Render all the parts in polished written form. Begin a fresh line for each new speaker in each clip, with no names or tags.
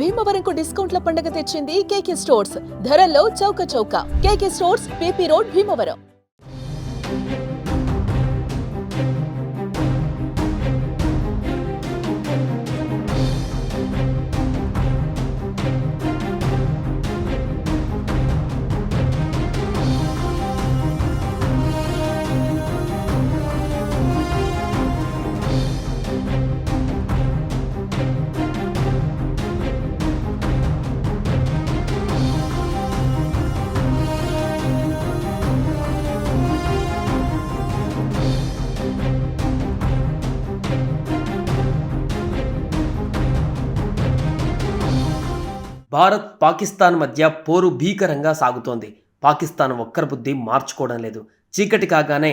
భీమవరంకు డిస్కౌంట్ల పండుగ తెచ్చింది కేకే స్టోర్స్. ధరల్లో చౌక. కేకే stores, PP road, Bhimavaram.
Bharat Pakistan మధ్య పోరు భీకరంగా సాగుతోంది. పాకిస్తాన్ ఒక్కరి బుద్ధి మార్చుకోవడం లేదు. చీకటి కాగానే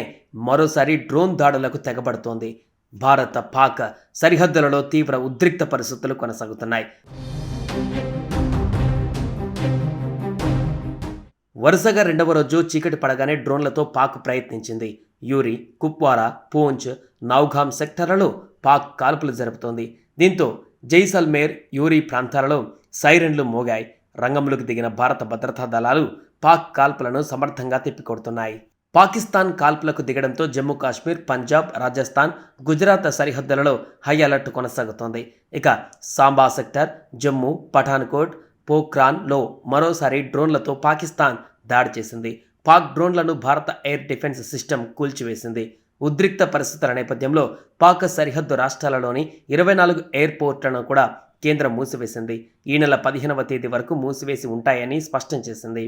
మరోసారి డ్రోన్ దాడులకు తెగబడుతోంది. భారత పాక్ సరిహద్దులలో తీవ్ర ఉద్రిక్త పరిస్థితులు కొనసాగుతున్నాయి. వరుసగా రెండవ రోజు చీకటి పడగానే డ్రోన్లతో పాక్ ప్రయత్నించింది. యూరి, కుప్వారా, పూంచ్, నౌగామ్ సెక్టర్లలో పాక్ కాల్పులు జరుపుతోంది. దీంతో జైసల్మేర్, యూరి ప్రాంతాలలో సైరన్లు మోగాయి. రంగంలోకి దిగిన భారత భద్రతా దళాలు పాక్ కాల్పులను సమర్థంగా తిప్పికొడుతున్నాయి. పాకిస్తాన్ కాల్పులకు దిగడంతో జమ్మూ కాశ్మీర్, పంజాబ్, రాజస్థాన్, గుజరాత్ సరిహద్దులలో హై అలర్ట్ కొనసాగుతోంది. ఇక సాంబా సెక్టర్, జమ్మూ, పఠాన్కోట్, పోఖ్రాన్లో మరోసారి డ్రోన్లతో పాకిస్తాన్ దాడి చేసింది. పాక్ డ్రోన్లను భారత ఎయిర్ డిఫెన్స్ సిస్టమ్ కూల్చివేసింది. ఉద్రిక్త పరిస్థితుల నేపథ్యంలో పాక్ సరిహద్దు రాష్ట్రాలలోని 24 ఎయిర్పోర్ట్లను కూడా కేంద్రం మూసివేసింది. ఈ నెల 15వ తేదీ వరకు మూసివేసి ఉంటాయని స్పష్టం చేసింది.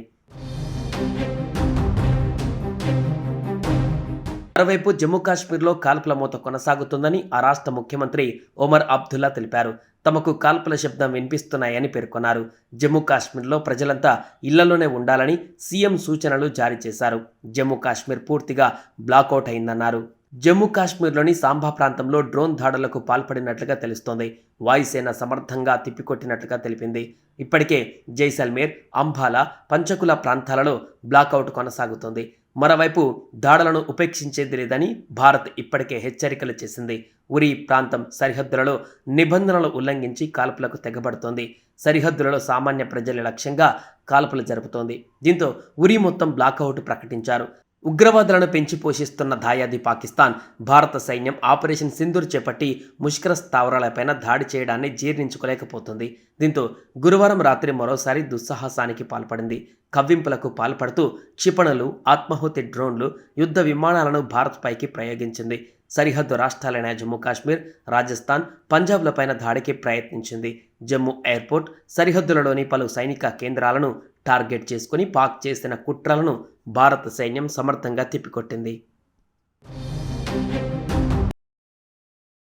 మరోవైపు జమ్మూ కాశ్మీర్లో కాల్పుల మోత కొనసాగుతుందని ఆ రాష్ట్ర ముఖ్యమంత్రి ఒమర్ అబ్దుల్లా తెలిపారు. తమకు కాల్పుల శబ్దం వినిపిస్తున్నాయని పేర్కొన్నారు. జమ్మూ కాశ్మీర్లో ప్రజలంతా ఇళ్లలోనే ఉండాలని సీఎం సూచనలు జారీ చేశారు. జమ్మూ కాశ్మీర్ పూర్తిగా బ్లాకౌట్ అయిందన్నారు. జమ్మూ కాశ్మీర్లోని సాంబా ప్రాంతంలో డ్రోన్ దాడులకు పాల్పడినట్లుగా తెలుస్తోంది. వాయుసేన సమర్థంగా తిప్పికొట్టినట్లుగా తెలిపింది. ఇప్పటికే జైసల్మేర్, అంబాలా, పంచకుల ప్రాంతాలలో బ్లాకౌట్ కొనసాగుతోంది. మరోవైపు దాడులను ఉపేక్షించేది లేదని భారత్ ఇప్పటికే హెచ్చరికలు చేసింది. ఉరి ప్రాంతం సరిహద్దులలో నిబంధనలు ఉల్లంఘించి కాల్పులకు తెగబడుతోంది. సరిహద్దులలో సామాన్య ప్రజల లక్ష్యంగా కాల్పులు జరుపుతోంది. దీంతో ఉరి మొత్తం బ్లాకౌట్ ప్రకటించారు. ఉగ్రవాదులను పెంచి పోషిస్తున్న దాయాది పాకిస్తాన్ భారత సైన్యం ఆపరేషన్ సింధూర్ చేపట్టి ముష్కర స్థావరాలపైన దాడి చేయడాన్ని జీర్ణించుకోలేకపోతుంది. దీంతో గురువారం రాత్రి మరోసారి దుస్సాహసానికి పాల్పడింది. కవ్వింపులకు పాల్పడుతూ క్షిపణులు, ఆత్మాహుతి డ్రోన్లు, యుద్ధ విమానాలను భారత్పైకి ప్రయోగించింది. సరిహద్దు రాష్ట్రాలైన జమ్మూ కాశ్మీర్, రాజస్థాన్, పంజాబ్లపైన దాడికి ప్రయత్నించింది. జమ్మూ ఎయిర్పోర్ట్, సరిహద్దులలోని పలు సైనిక కేంద్రాలను టార్గెట్ చేసుకుని పాక్ చేసిన కుట్రలను భారత సైన్యం సమర్థంగా తిప్పికొట్టింది.